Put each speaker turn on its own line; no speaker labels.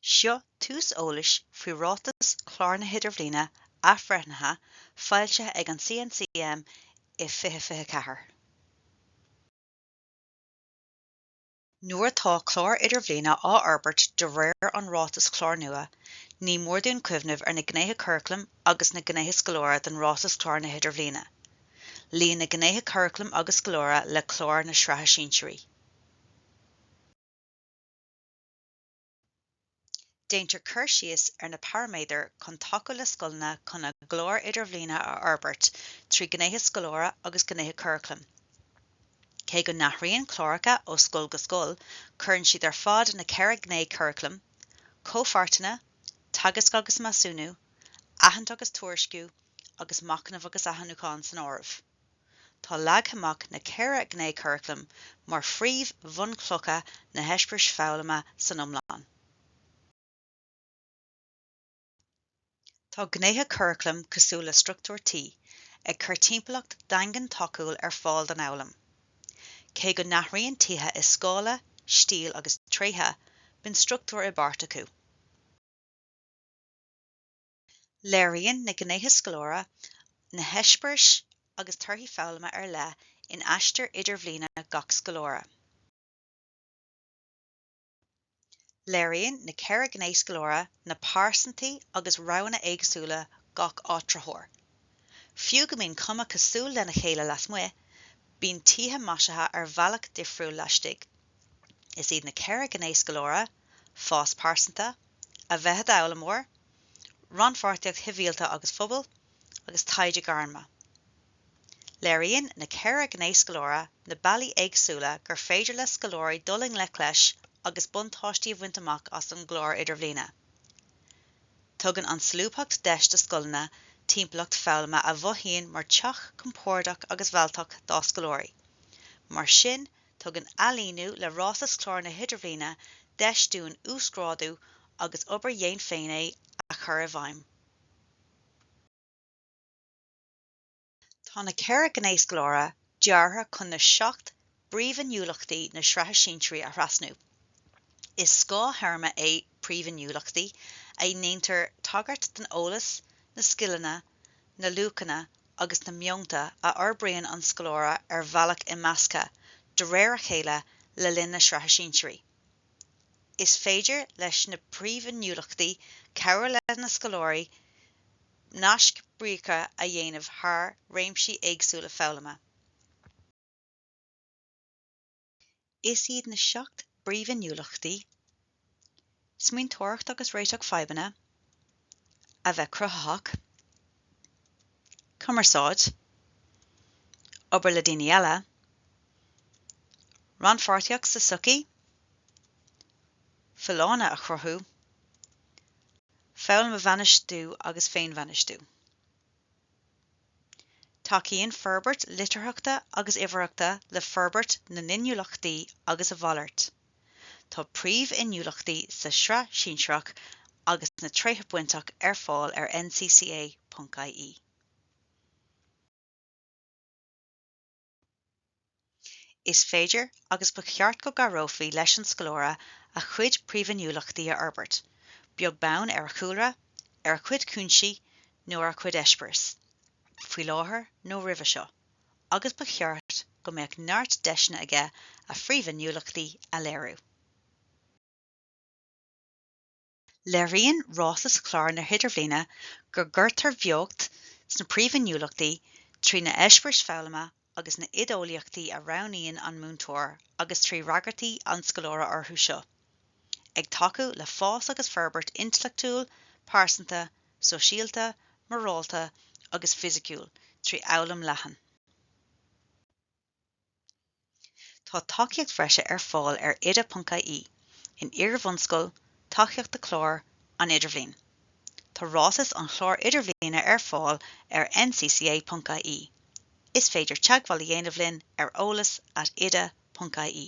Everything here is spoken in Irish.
Seo tús eolais faoi rátas Chláir na Idirbhliana athbhreithneithe fáilte ag an CNCM i 2024. Nuair atá Clár Idirbhliana á arbeirt de réir an rátas Chláir nua, ní mór dún cuimhnimh ar na gnéithe curriculum agus na gnéithe scoláire den rátas Chláir na Idirbhliana. Líon na gnéithe curriculum agus scoláire le clár na sreatha sínseirí. Déantar cur síos ar na paraméadar chun tacú le scoilne chun na glór Idirbhliana a arbeirt trí gnéithe scoláire agus gnéithe curriculum. Cé go nachraíonn chláracha ó scoil go scoil, chuireann siad ar fad na ceithre gnéithe curriculum, comhpháirteanna, tagasc agus masúnú, aitheant agus tuairisciú agus macnamh agus aithanúcháin san áireamh. Tá leag amach na ceithre gnéithe curriculum mar phríomh bhunchlocha na heispris foghlama san iomlán. Tá gnéithe curriculum cosúil le struchtúirtí ag cur timpeallacht daingean tacúil ar fáil den eolam. Cé go nachraíonn tithe is scála, stíl agus tréthe bin struchtúir i bpáirt acu. Léiríonn na gnéithe scoláire na heispris agus torthaí foghlama ar leith in aistear Idirbhliana gach scoláire. Léiríonn na ceithre gnéithe scoláire na páirsantaí agus rabhanna éagsúla gach áitritheoir. Fiú go mbíonn cuma cosúil lena chéile leas muo, bíonn tithe maisithe ar bhealach difriúil laistigh. Is iad na ceithre gnéithe scoláire, fás páirsanta, a bheitthead eolamór, ranpháirteach shibhialta agus phobal, agus taighde garnma. Léiríonn na ceithre gnéithe scoláire na bailí éagsúla gur féidir le scolóirí dulling le cleis agus buntáistí a bhaint amach as an glór Idirbhliana. Tugann an slúbhacht deis de scoilna timpeallacht foghlama a bhuaithíonn mar teach compordach agus bhealtach dá scolóirí. Mar sin tugann ealaíonú le rátas Chláir na Idirbhliana deis dún úscrádú agus obair dhéon féin é a chur a bhaim. Tá na ceithre gnéithe scoláire deartha chun na 7 bríomhaniuachtaí na sreatha sínseirí a thrasnú. Is scá therma é príomhaniuachtaí a ndéantar tagart den eolas, na scileanna, na luachana agus na mbeonta a orbríonn an scoláire ar bhealach i measca de réir a chéile le linn na sreatha sínseirí. Is féidir leis na príomhaniuachtaí cabhair le na scolóirí nasc bríocha a dhéanamh thar réimsí éagsúla foghlama. Is iad na 7 bríomhaniuachtaí smaoin tóracht agus réiteach fadhbanna, a bheith cruthaach, cumarsáid, obair le daoine eile, ranpháirteach sa sucaí, filleána a chruthú, foghlama bhainistú agus féin bhainistú. Tacaíonn forbairt litirthachta agus iomhaireachta le forbairt na niniuachtaí agus a bhallairt. Tá príomhiniuachtaí sa sreath sínseireach agus na tréithe buintach ar fáil ar ncca.ie. Is féidir agus ba cheart go garófaí leis an scoláire a chuid príomhiniuachtaí a arbeirt, beag bonn ar a chúlra, ar a chuid cúnsaí nó ar a chuid eispris, faoi láthair nó roimhe seo, agus ba cheart go mbeadh neart deisne aige a phríomhaniuachtaí a léiriú. Léiríonn rátas Chláir na Idirbhliana gur gcuirtear bheocht sna príomhaniuachtaí trí na eispris foghlama agus na iodólaíochtaí a roghnaíonn an múntóir agus trí ragairtaí an scoláire orthu seo, ag tacú le fás agus forbairt intellectúil, páirsanta, sóisialta, morálta agus fisiciúil trí eolam leathan. Tá tacaíocht bhreise ar fáil ar ide.ie in Iarmhunscoil Tacaíocht de Chlár an Idirbhliana. Tá rátas an Chlár Idirbhliana ar fáil ar ncca.ie. Is féidir teagmháil a dhéanamh linn ar eolas@ide.ie.